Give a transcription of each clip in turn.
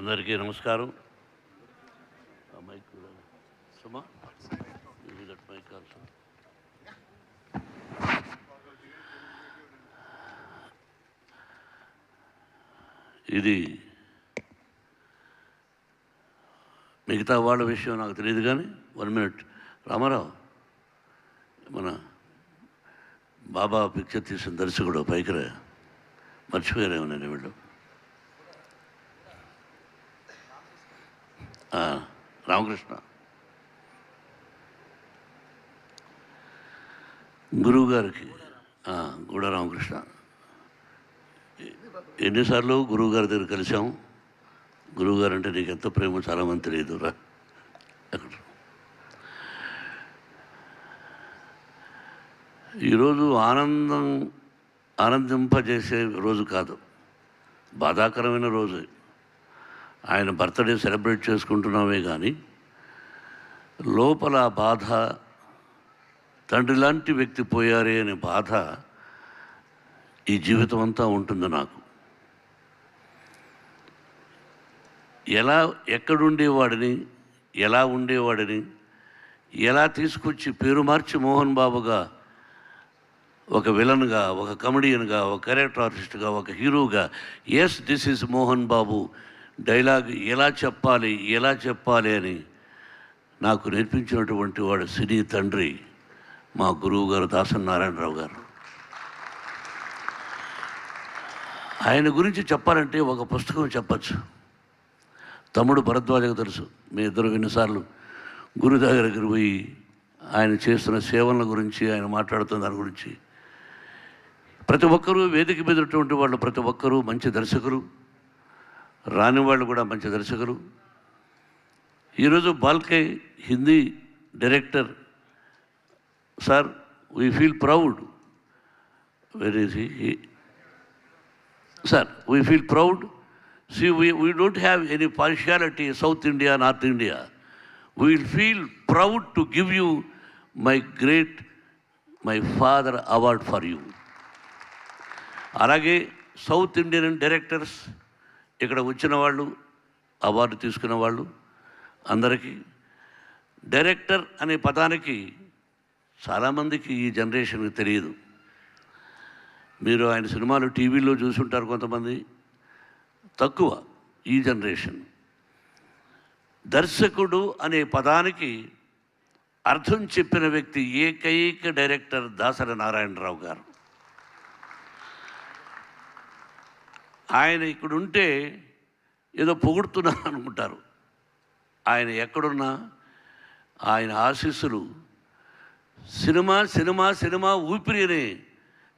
అందరికీ నమస్కారం. సుమా ఇది మిగతా వాళ్ళ విషయం నాకు తెలియదు కానీ 1 minute రామారావు, మన బాబా పిక్చర్ తీసిన దర్శకుడు పైకి మర్చిపోయారేమో నేను వీళ్ళు. రామకృష్ణ గురువు గారికి కూడా రామకృష్ణ ఎన్నిసార్లు గురువు గారి దగ్గర కలిసాం. గురువు గారు అంటే నీకు ఎంత ప్రేమో చాలామంది తెలియదు రా. ఈరోజు ఆనందింపజేసే రోజు కాదు, బాధాకరమైన రోజు. ఆయన బర్త్డే సెలబ్రేట్ చేసుకుంటున్నామే కానీ లోపల బాధ, తండ్రి లాంటి వ్యక్తి పోయారే అనే బాధ ఈ జీవితం అంతా ఉంటుంది నాకు. ఎక్కడుండేవాడిని, ఎలా ఉండేవాడిని, ఎలా తీసుకొచ్చి పేరు మార్చి మోహన్ బాబుగా, ఒక విలన్గా, ఒక కమెడియన్గా, ఒక క్యారెక్టర్ ఆర్టిస్ట్గా, ఒక హీరోగా, yes this is Mohan Babu dialogue ఎలా చెప్పాలి అని నాకు నేర్పించినటువంటి వాడు సినీ తండ్రి మా గురువు గారు దాసరి నారాయణరావు గారు. ఆయన గురించి చెప్పాలంటే ఒక పుస్తకం చెప్పచ్చు. తమ్ముడు భరద్వాజకు తెలుసు, మీ ఇద్దరు ఎన్నిసార్లు గురు దగ్గరికి పోయి ఆయన చేస్తున్న సేవల గురించి, ఆయన మాట్లాడుతున్న దాని గురించి. ప్రతి ఒక్కరూ వేదిక మీద ఉన్నటువంటి వాళ్ళు ప్రతి ఒక్కరూ మంచి దర్శకులు, రాని వాళ్ళు కూడా మంచి దర్శకులు. ఈరోజు బాల్కే Hindi director sir, we feel proud. Where is he? Sir, we feel proud. See, we don't have any partiality, South India, North India. We will feel proud to give you my father award for you. అలాగే south Indian directors ఇక్కడ వచ్చిన వాళ్ళు, award తీసుకున్న వాళ్ళు అందరికీ, director అనే పదానికి చాలామందికి ఈ జనరేషన్కి తెలియదు. మీరు ఆయన సినిమాలు టీవీలో చూసుంటారు కొంతమంది, తక్కువ ఈ జనరేషన్. దర్శకుడు అనే పదానికి అర్థం చెప్పిన వ్యక్తి ఏకైక డైరెక్టర్ దాసరి నారాయణరావు గారు. ఆయన ఇక్కడుంటే ఏదో పొగుడుతున్నారు అనుకుంటారు. ఆయన ఎక్కడున్నా ఆయన ఆశీస్సులు సినిమా సినిమా సినిమా ఊపిరి అనే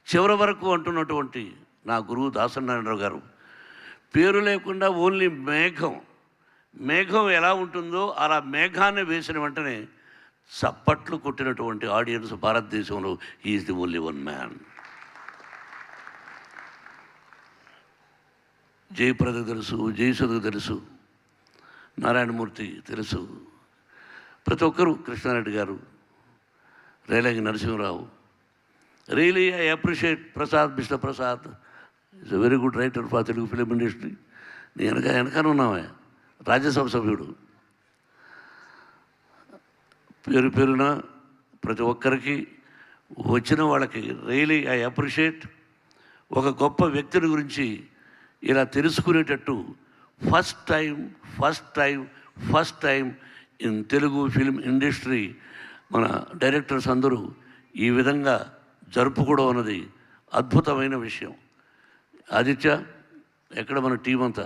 చివరి వరకు అంటున్నటువంటి నా గురువు దాసరి నారాయణరావు గారు. పేరు లేకుండా ఓన్లీ మేఘం ఎలా ఉంటుందో అలా మేఘాన్ని వేసిన వెంటనే చప్పట్లు కొట్టినటువంటి ఆడియన్స్ భారతదేశంలో is the only one man. Jayaprada తెలుసు, జయసుధకు తెలుసు, నారాయణమూర్తి తెలుసు, ప్రతి ఒక్కరూ, కృష్ణారెడ్డి గారు, Relangi Narasimharao. Really I appreciate mister Prasad is a very good writer for Telugu film industry. నేను వెనకాల ఉన్నామే, రాజ్యసభ సభ్యుడు. పేరున ప్రతి ఒక్కరికి వచ్చిన వాళ్ళకి రియలీ ఐ అప్రిషియేట్. ఒక గొప్ప వ్యక్తిని గురించి ఇలా తెలుసుకునేటట్టు first time in Telugu film industry మన డైరెక్టర్స్ అందరూ ఈ విధంగా జరుపుకోవడం అన్నది అద్భుతమైన విషయం. ఆదిత్య, ఎక్కడ మన టీం అంతా?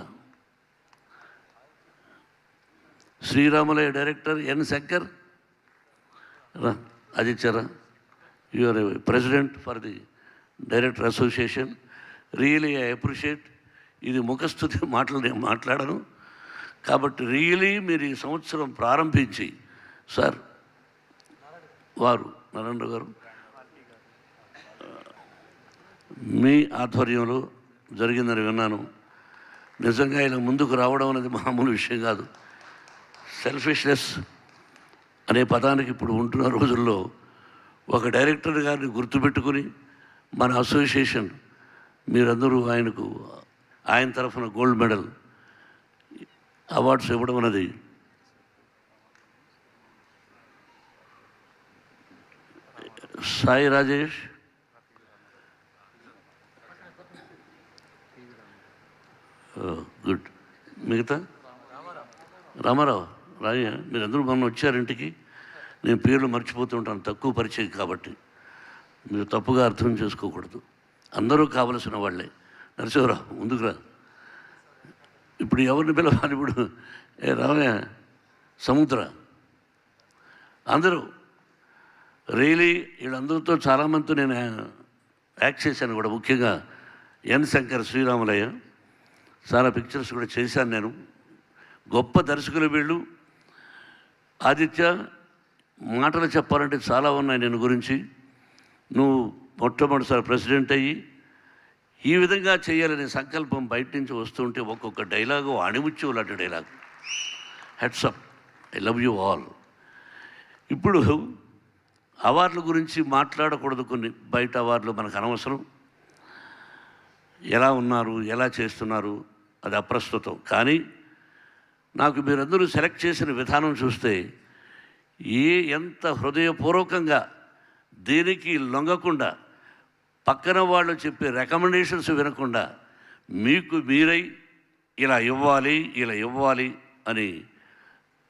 శ్రీరాములయ్య డైరెక్టర్, ఎన్ శంకర్ రా, ఆదిత్యరా, you are president for the director association. Really I appreciate. ఇది ముఖస్థుతి మాటలు నేను మాట్లాడను కాబట్టి రియలీ మీరు ఈ సంవత్సరం ప్రారంభించి సార్ వారు నారాయణ గారు మీ ఆధ్వర్యంలో జరిగిందని విన్నాను. నిజంగా ఇలా ముందుకు రావడం అనేది మామూలు విషయం కాదు. సెల్ఫిష్నెస్ అనే పదానికి ఇప్పుడు ఉంటున్న రోజుల్లో ఒక డైరెక్టర్ గారిని గుర్తుపెట్టుకుని మన అసోసియేషన్ మీరందరూ ఆయన తరఫున గోల్డ్ మెడల్ అవార్డ్స్ ఇవ్వడం అనేది సాయి రాజేష్, గుడ్. మిగతా రామారావు రాయ, మీరందరూ మొన్న వచ్చారింటికి. నేను పేర్లు మర్చిపోతూ ఉంటాను, తక్కువ పరిచయం కాబట్టి మీరు తప్పుగా అర్థం చేసుకోకూడదు. అందరూ కావలసిన వాళ్ళే. నరసింహరావు ముందుకురా. ఇప్పుడు ఎవరిని పిలవాలి? ఇప్పుడు రామయ్య, సముద్ర, అందరూ రియలీ వీళ్ళందరితో చాలామందితో నేను యాక్ట్ చేశాను కూడా. ముఖ్యంగా ఎన్ శంకర్, శ్రీరాములయ్య, చాలా పిక్చర్స్ కూడా చేశాను నేను. గొప్ప దర్శకులు వీళ్ళు. ఆదిత్య, మాటలు చెప్పాలంటే చాలా ఉన్నాయి నేను గురించి. నువ్వు మొట్టమొదటిసారి ప్రెసిడెంట్ అయ్యి ఈ విధంగా చేయాలనే సంకల్పం బయట నుంచి వస్తుంటే ఒక్కొక్క డైలాగు అణిముచ్చు లాంటి dialogue. Heads-up, I love you all. ఇప్పుడు అవార్డుల గురించి మాట్లాడకూడదు, కొన్ని బయట అవార్డులు మనకు అనవసరం. ఎలా ఉన్నారు, ఎలా చేస్తున్నారు అది అప్రస్తుతం. కానీ నాకు మీరందరూ సెలెక్ట్ చేసిన విధానం చూస్తే ఎంత హృదయపూర్వకంగా, దేనికి లొంగకుండా, పక్కన వాళ్ళు చెప్పే రికమెండేషన్స్ వినకుండా మీకు మీరై ఇలా ఇవ్వాలి, ఇలా ఇవ్వాలి అని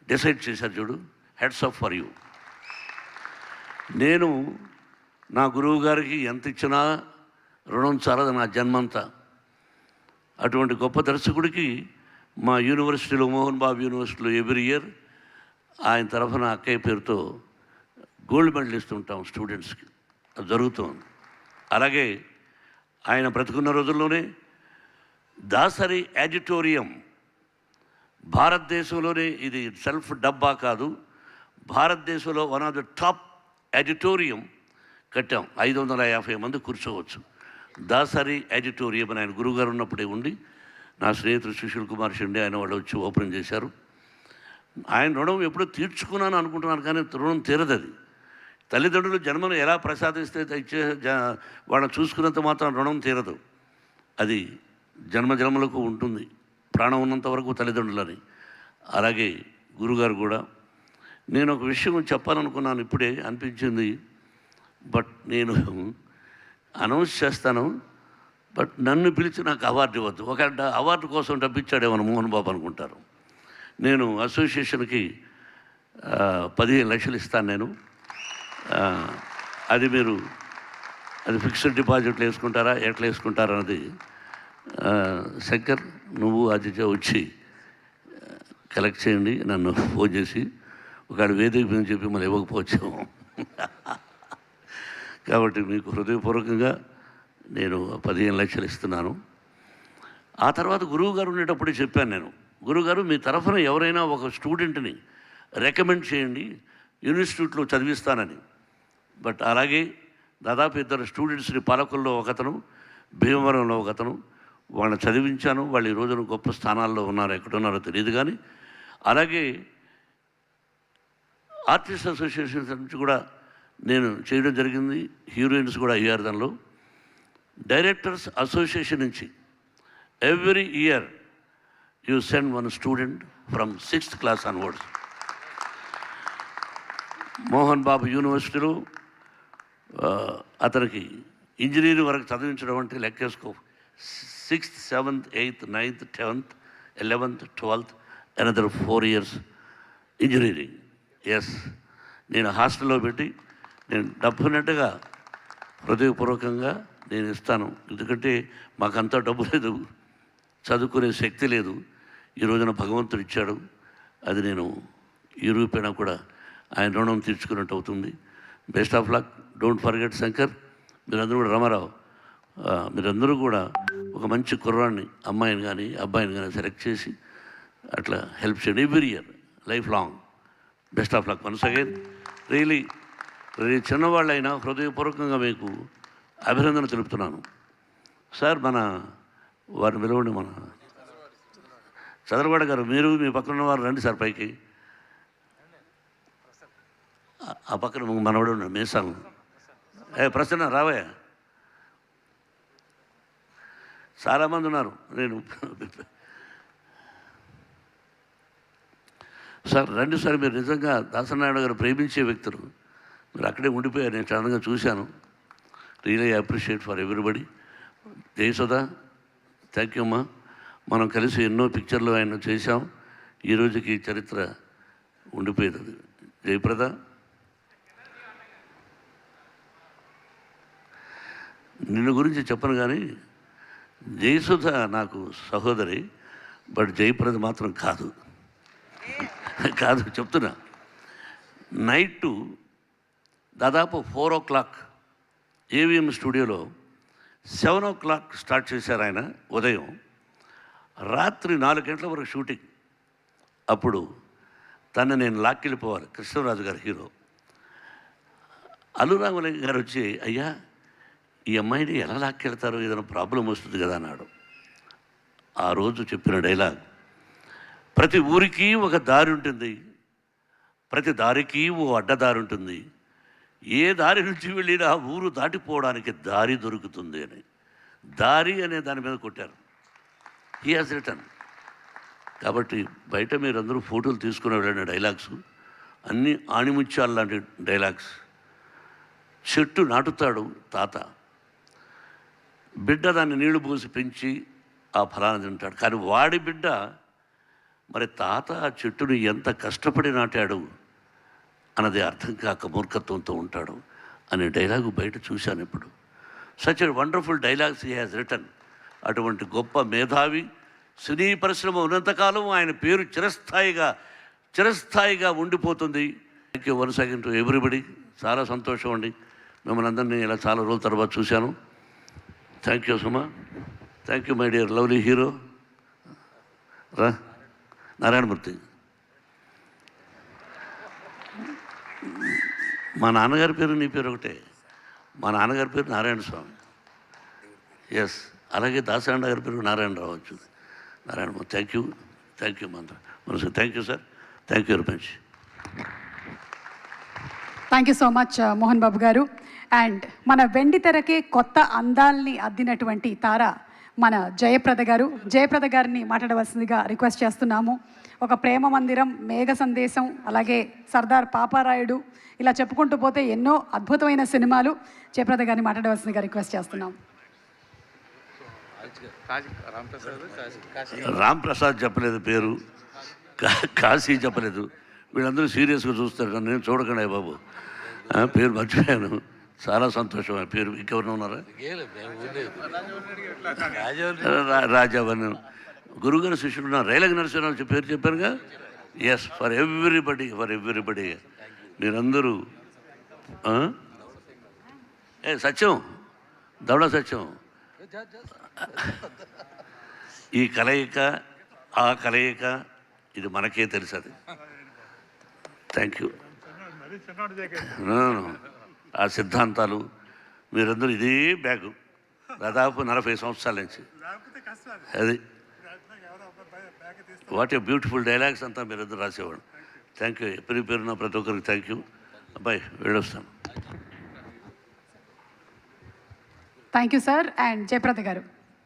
డిసైడ్ చేశారు చూడు. Heads of for you. నేను నా గురువు గారికి ఎంత ఇచ్చినా రుణం చాలదు నా జన్మంతా. అటువంటి గొప్ప దర్శకుడికి మా యూనివర్సిటీలో, మోహన్ బాబు యూనివర్సిటీలో ఎవ్రీ ఇయర్ ఆయన తరఫున అక్కయ్య పేరుతో గోల్డ్ మెడల్ ఇస్తుంటాం స్టూడెంట్స్కి. అది జరుగుతుంది. అలాగే ఆయన బ్రతుకున్న రోజుల్లోనే దాసరి యాజిటోరియం, భారతదేశంలోనే ఇది సెల్ఫ్ డబ్బా కాదు, భారతదేశంలో వన్ ఆఫ్ ద టాప్ యాజిటోరియం కట్టాం. 550 మంది కూర్చోవచ్చు. దాసరి యాజిటోరియం అని ఆయన గురువుగారు ఉన్నప్పుడే ఉండి, నా స్నేహితుడు సుశీల్ కుమార్ షిండే ఆయన వాళ్ళు వచ్చి ఓపెన్ చేశారు. ఆయన రుణం ఎప్పుడో తీర్చుకున్నాను అనుకుంటున్నాను, కానీ రుణం తీరదు. అది తల్లిదండ్రులు జన్మను ఎలా ప్రసాదిస్తే ఇచ్చే వాళ్ళని చూసుకున్నంత మాత్రం రుణం తీరదు. అది జన్మలకు ఉంటుంది, ప్రాణం ఉన్నంత వరకు తల్లిదండ్రులని. అలాగే గురుగారు కూడా. నేను ఒక విషయం చెప్పాలనుకున్నాను, ఇప్పుడే అనిపించింది, బట్ నేను అనౌన్స్ చేస్తాను. బట్ నన్ను పిలిచి నాకు అవార్డు ఇవ్వద్దు. ఒక అవార్డు కోసం డబ్బిచ్చాడేమో మోహన్ బాబు అనుకుంటారు. నేను అసోసియేషన్కి 15 లక్షలు ఇస్తాను నేను. అది మీరు అది ఫిక్స్డ్ డిపాజిట్లు వేసుకుంటారా, ఎట్లా వేసుకుంటారా అన్నది శంకర్, నువ్వు ఆదిత్య వచ్చి కలెక్ట్ చేయండి. నన్ను ఫోన్ చేసి ఒకవేళ వేదిక మీద చెప్పి మళ్ళీ ఇవ్వకపోవచ్చాము. కాబట్టి మీకు హృదయపూర్వకంగా నేను 15 లక్షలు ఇస్తున్నాను. ఆ తర్వాత గురువు గారు ఉండేటప్పుడే చెప్పాను నేను, గురువుగారు మీ తరఫున ఎవరైనా ఒక స్టూడెంట్ని రికమెండ్ చేయండి, ఇన్స్టిట్యూట్లో చదివిస్తానని. బట్ అలాగే దాదాపు 2 స్టూడెంట్స్ని, పాలకుల్లో ఒకతను, భీమవరంలో ఒకతను, వాళ్ళని చదివించాను. వాళ్ళు ఈ రోజున గొప్ప స్థానాల్లో ఉన్నారు, ఎక్కడున్నారో తెలియదు. కానీ అలాగే ఆర్టిస్ట్ అసోసియేషన్స్ నుంచి కూడా నేను చేయడం జరిగింది. హీరోయిన్స్ కూడా అయ్యారు దానిలో. డైరెక్టర్స్ అసోసియేషన్ నుంచి every year you send 1 student from 6th class onwards. Mohan Babu యూనివర్సిటీలో అతనికి ఇంజనీరింగ్ వరకు చదివించడం అంటే లెక్కేసుకో. 6th, 7th, 8th, 9th, 10th, 11th, 12th, another 4 years engineering. Yes, నేను హాస్టల్లో పెట్టి నేను డెఫినెట్గా హృదయపూర్వకంగా నేను ఇస్తాను. ఎందుకంటే మాకంతా డబ్బు లేదు, చదువుకునే శక్తి లేదు. ఈ రోజున భగవంతుడు ఇచ్చాడు. అది నేను ఈ రూపేణా కూడా ఆయన రుణం తీర్చుకున్నట్టు అవుతుంది. Best of luck. Don't forget Shankar. మీరందరూ కూడా, రామారావు, మీరందరూ కూడా ఒక మంచి కుర్రాన్ని, అమ్మాయిని కానీ అబ్బాయిని కానీ సెలెక్ట్ చేసి అట్లా హెల్ప్ చేయండి. Every year, life long. Best of luck once again. Really చిన్నవాళ్ళైనా హృదయపూర్వకంగా మీకు అభినందన తెలుపుతున్నాను. సార్, మన వారిని పిలవండి, మన చదరవాడ గారు, మీరు మీ పక్కన ఉన్న వారు రండి సార్ పైకి. ఆ పక్కన మనవాడు ఉన్నాడు, మేసాలు. ప్రసన్న రావయ్య. చాలామంది ఉన్నారు. నేను సార్ రండి సార్, మీరు నిజంగా దాసనారాయణ గారు ప్రేమించే వ్యక్తులు, మీరు అక్కడే ఉండిపోయారు, నేను సడన్గా చూశాను. Really appreciate for everybody. Jayasudha, thank you అమ్మా. మనం కలిసి ఎన్నో పిక్చర్లు ఆయన చేశాం, ఈ రోజుకి చరిత్ర ఉండిపోయేది. జయప్రద, నిన్ను గురించి చెప్పను కానీ జయసుధ నాకు సహోదరి, బట్ జయప్రద మాత్రం కాదు. కాదు చెప్తున్నా. నైటు దాదాపు 4 o'clock ఏవిఎం స్టూడియోలో 7 o'clock స్టార్ట్ చేశారు ఆయన ఉదయం, రాత్రి 4 గంటల వరకు షూటింగ్. అప్పుడు తను నేను లాక్కెళ్ళిపోవాలి, కృష్ణరాజు గారు హీరో. అల్లు రామలింగ గారు వచ్చి, అయ్యా ఈ అమ్మాయిని ఎలా లాక్కెళ్తారు, ఏదైనా ప్రాబ్లం వస్తుంది కదా అన్నాడు. ఆ రోజు చెప్పిన డైలాగ్, ప్రతి ఊరికి ఒక దారి ఉంటుంది, ప్రతి దారికి ఓ అడ్డదారి ఉంటుంది, ఏ దారి నుంచి వెళ్ళినా ఆ ఊరు దాటిపోవడానికి దారి దొరుకుతుంది అని. దారి అనే దాని మీద కొట్టారు. He has return. కాబట్టి బయట మీరందరూ ఫోటోలు తీసుకుని వెళ్ళిన డైలాగ్స్ అన్నీ ఆణిముత్యాలు లాంటి డైలాగ్స్. చెట్టు నాటుతాడు తాత, బిడ్డ దాన్ని నీళ్లు పోసి పెంచి ఆ ఫలాన్ని తింటాడు. కానీ వాడి బిడ్డ మరి తాత ఆ చెట్టుని ఎంత కష్టపడి నాటాడు అన్నది అర్థం కాక మూర్ఖత్వంతో ఉంటాడు అనే డైలాగు బయట చూశాను ఇప్పుడు. Such a wonderful dialogues he has return. అటువంటి గొప్ప మేధావి, సినీ పరిశ్రమ ఉన్నంతకాలం ఆయన పేరు చిరస్థాయిగా ఉండిపోతుంది. Thank you once again to everybody. చాలా సంతోషం అండి, మిమ్మల్ని అందరినీ ఇలా చాలా రోజుల తర్వాత చూశాను. Thank you Suma, thank you my dear lovely hero. రా నారాయణమూర్తి, మా నాన్నగారి పేరు నీ పేరు ఒకటే. మా నాన్నగారి పేరు నారాయణ స్వామి. ఎస్, అలాగే దాసనారాయణ గారి పేరు నారాయణరావు వచ్చింది. నారాయణమూర్తి, థ్యాంక్ యూ మనసు. Thank you sir, thank you very much. Thank you so much Mohan Babu garu. And మన వెండి తెరకే కొత్త అందాల్ని అద్దినటువంటి తార మన జయప్రద గారు. జయప్రద గారిని మాట్లాడవలసిందిగా రిక్వెస్ట్ చేస్తున్నాము. ఒక ప్రేమ మందిరం, మేఘ సందేశం, అలాగే సర్దార్ పాపారాయుడు, ఇలా చెప్పుకుంటూ పోతే ఎన్నో అద్భుతమైన సినిమాలు. జయప్రద గారిని మాట్లాడవలసిందిగా రిక్వెస్ట్ చేస్తున్నాం. రామ్ ప్రసాద్ చెప్పలేదు పేరు, కాశీ చెప్పలేదు. వీళ్ళందరూ సీరియస్గా చూస్తారు, నేను చూడకుండా బాబు పేరు మర్చిపోయాను. చాలా సంతోషం. ఆ పేరు ఇంకెవరైనా ఉన్నారా? రాజావన్ గురుగారు శిష్యుడు రైలగ నరసింహరావు పేరు చెప్పానుగా. ఎస్, ఫర్ ఎవ్రీబడి మీరందరూ. సత్యం, దౌడ సత్యం, ఈ కలయిక ఆ కలయిక ఇది మనకే తెలుసు. అది థ్యాంక్ యూ. ఆ సిద్ధాంతాలు మీరందరూ ఇదే బ్యాగు దాదాపు 40 సంవత్సరాల నుంచి. అది వాట్ ఏ బ్యూటిఫుల్ డైలాగ్స్ అంతా మీరందరూ రాసేవాడు. Thank you. పేరున ప్రతి ఒక్కరికి థ్యాంక్ యూ. అబ్బాయి వెళ్ళొస్తాను. Thank you sir. And Jayaprada గారు.